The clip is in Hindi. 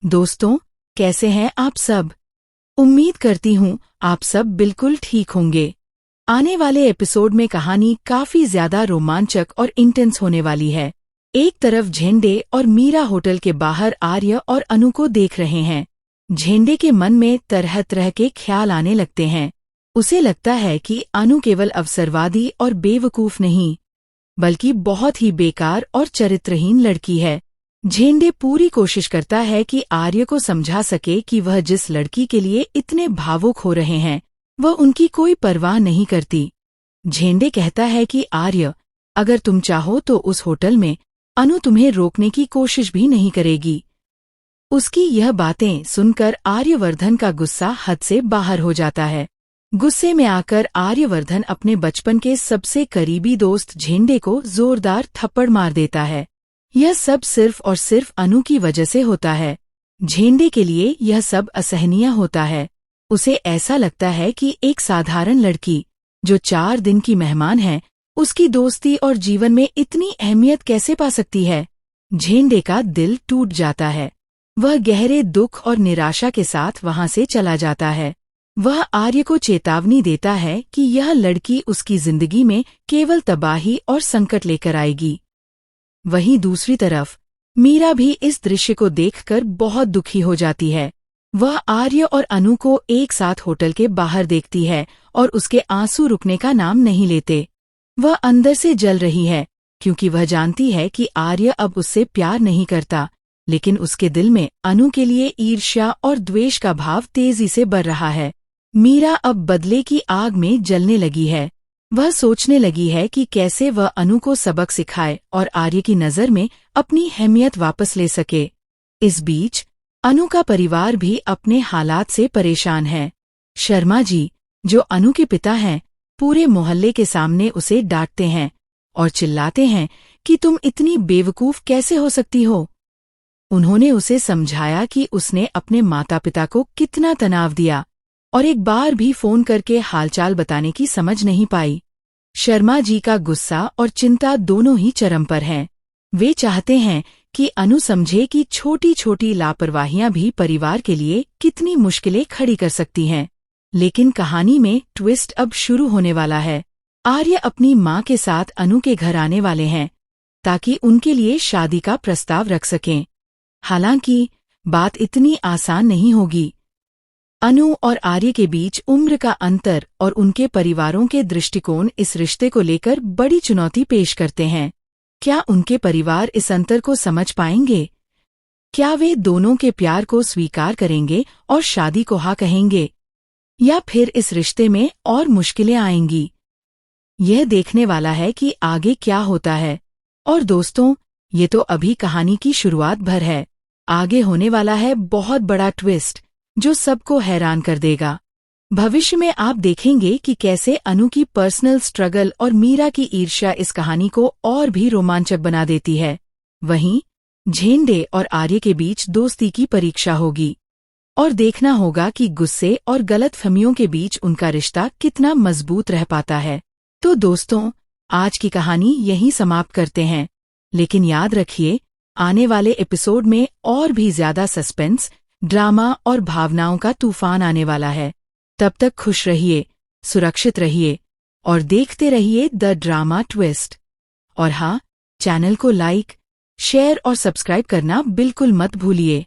दोस्तों, कैसे हैं आप सब? उम्मीद करती हूँ आप सब बिल्कुल ठीक होंगे। आने वाले एपिसोड में कहानी काफी ज्यादा रोमांचक और इंटेंस होने वाली है। एक तरफ झेंडे और मीरा होटल के बाहर आर्य और अनु को देख रहे हैं। झेंडे के मन में तरह तरह के ख्याल आने लगते हैं। उसे लगता है कि अनु केवल अवसरवादी और बेवकूफ नहीं, बल्कि बहुत ही बेकार और चरित्रहीन लड़की है। झेंडे पूरी कोशिश करता है कि आर्य को समझा सके कि वह जिस लड़की के लिए इतने भावुक हो रहे हैं, वह उनकी कोई परवाह नहीं करती। झेंडे कहता है कि आर्य, अगर तुम चाहो तो उस होटल में अनु तुम्हें रोकने की कोशिश भी नहीं करेगी। उसकी यह बातें सुनकर आर्यवर्धन का गुस्सा हद से बाहर हो जाता है। गुस्से में आकर आर्यवर्धन अपने बचपन के सबसे करीबी दोस्त झेंडे को जोरदार थप्पड़ मार देता है। यह सब सिर्फ और सिर्फ अनु की वजह से होता है। झेंडे के लिए यह सब असहनीय होता है। उसे ऐसा लगता है कि एक साधारण लड़की, जो 4 दिन की मेहमान है, उसकी दोस्ती और जीवन में इतनी अहमियत कैसे पा सकती है। झेंडे का दिल टूट जाता है। वह गहरे दुख और निराशा के साथ वहां से चला जाता है। वह आर्य को चेतावनी देता है कि यह लड़की उसकी जिंदगी में केवल तबाही और संकट लेकर आएगी। वहीं दूसरी तरफ मीरा भी इस दृश्य को देखकर बहुत दुखी हो जाती है। वह आर्य और अनु को एक साथ होटल के बाहर देखती है और उसके आंसू रुकने का नाम नहीं लेते। वह अंदर से जल रही है, क्योंकि वह जानती है कि आर्य अब उससे प्यार नहीं करता, लेकिन उसके दिल में अनु के लिए ईर्ष्या और द्वेष का भाव तेजी से बढ़ रहा है। मीरा अब बदले की आग में जलने लगी है। वह सोचने लगी है कि कैसे वह अनु को सबक सिखाए और आर्य की नज़र में अपनी अहमियत वापस ले सके। इस बीच अनु का परिवार भी अपने हालात से परेशान है। शर्मा जी, जो अनु के पिता हैं, पूरे मोहल्ले के सामने उसे डांटते हैं और चिल्लाते हैं कि तुम इतनी बेवकूफ कैसे हो सकती हो। उन्होंने उसे समझाया कि उसने अपने माता पिता को कितना तनाव दिया और एक बार भी फोन करके हालचाल बताने की समझ नहीं पाई। शर्मा जी का गुस्सा और चिंता दोनों ही चरम पर हैं। वे चाहते हैं कि अनु समझे कि छोटी छोटी लापरवाहियां भी परिवार के लिए कितनी मुश्किलें खड़ी कर सकती हैं। लेकिन कहानी में ट्विस्ट अब शुरू होने वाला है। आर्य अपनी मां के साथ अनु के घर आने वाले हैं, ताकि उनके लिए शादी का प्रस्ताव रख सकें। हालांकि बात इतनी आसान नहीं होगी। अनु और आर्य के बीच उम्र का अंतर और उनके परिवारों के दृष्टिकोण इस रिश्ते को लेकर बड़ी चुनौती पेश करते हैं। क्या उनके परिवार इस अंतर को समझ पाएंगे? क्या वे दोनों के प्यार को स्वीकार करेंगे और शादी को हाँ कहेंगे, या फिर इस रिश्ते में और मुश्किलें आएंगी? यह देखने वाला है कि आगे क्या होता है। और दोस्तों, ये तो अभी कहानी की शुरुआत भर है। आगे होने वाला है बहुत बड़ा ट्विस्ट, जो सबको हैरान कर देगा। भविष्य में आप देखेंगे कि कैसे अनु की पर्सनल स्ट्रगल और मीरा की ईर्ष्या इस कहानी को और भी रोमांचक बना देती है। वहीं झेंडे और आर्य के बीच दोस्ती की परीक्षा होगी और देखना होगा कि गुस्से और गलतफहमियों के बीच उनका रिश्ता कितना मजबूत रह पाता है। तो दोस्तों, आज की कहानी यहीं समाप्त करते हैं, लेकिन याद रखिए, आने वाले एपिसोड में और भी ज्यादा सस्पेंस, ड्रामा और भावनाओं का तूफान आने वाला है। तब तक खुश रहिए, सुरक्षित रहिए और देखते रहिए द ड्रामा ट्विस्ट। और हाँ, चैनल को लाइक, शेयर और सब्सक्राइब करना बिल्कुल मत भूलिए।